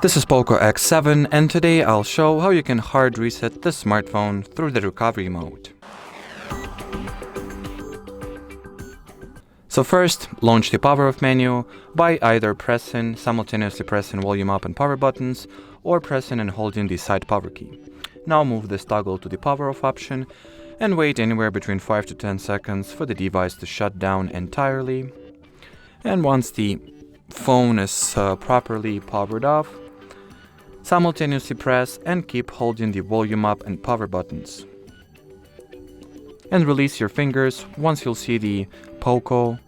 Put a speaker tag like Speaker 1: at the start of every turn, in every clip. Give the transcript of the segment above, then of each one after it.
Speaker 1: This is POCO X7, and today I'll show how you can hard reset the smartphone through the recovery mode. So first, launch the power off menu by either simultaneously pressing volume up and power buttons, or pressing and holding the side power key. Now move this toggle to the power off option and wait anywhere between 5 to 10 seconds for the device to shut down entirely. And once the phone is properly powered off, simultaneously press and keep holding the volume up and power buttons. And release your fingers once you'll see the POCO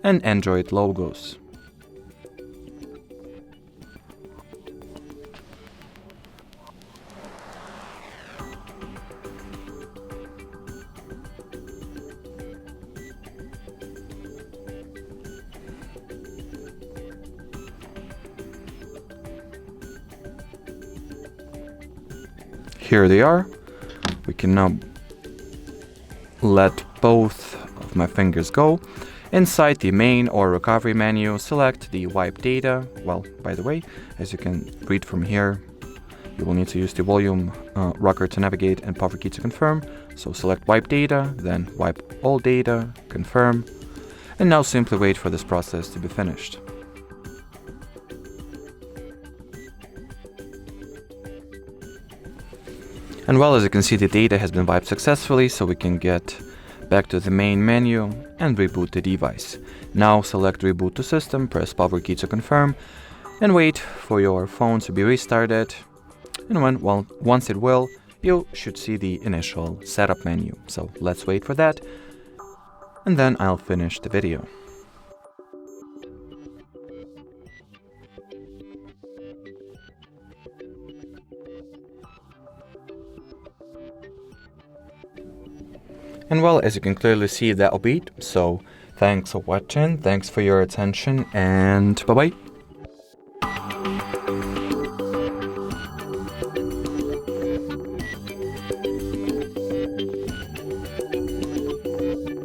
Speaker 1: and Android logos. Here they are. We can now let both of my fingers go. Inside the main or recovery menu, select the wipe data. Well, by the way, as you can read from here, you will need to use the volume rocker to navigate and power key to confirm. So select wipe data, then wipe all data, confirm, and now simply wait for this process to be finished. And well, as you can see, the data has been wiped successfully, so we can get back to the main menu and reboot the device. Now select reboot to system, press power key to confirm, and wait for your phone to be restarted. And once it will, you should see the initial setup menu. So let's wait for that, and then I'll finish the video. And well, as you can clearly see, that'll beat. So thanks for watching, thanks for your attention, and bye-bye.